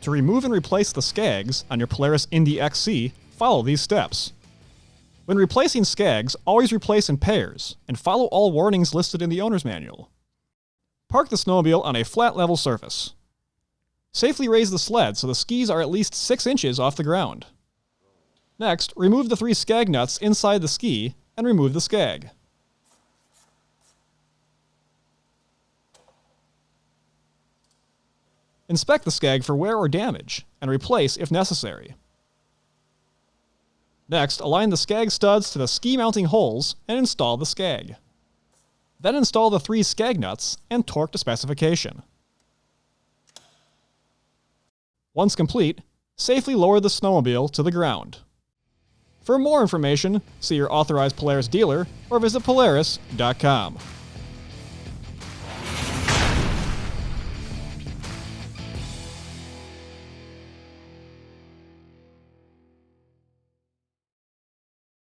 To remove and replace the Skags on your Polaris INDY XC, follow these steps. When replacing Skags, always replace in pairs, and follow all warnings listed in the owner's manual. Park the snowmobile on a flat level surface. Safely raise the sled so the skis are at least 6 inches off the ground. Next, remove the 3 Skag nuts inside the ski and remove the Skag. Inspect the Skag for wear or damage, and replace if necessary. Next, align the Skag studs to the ski mounting holes and install the Skag. Then install the 3 Skag nuts and torque to specification. Once complete, safely lower the snowmobile to the ground. For more information, see your authorized Polaris dealer or visit Polaris.com.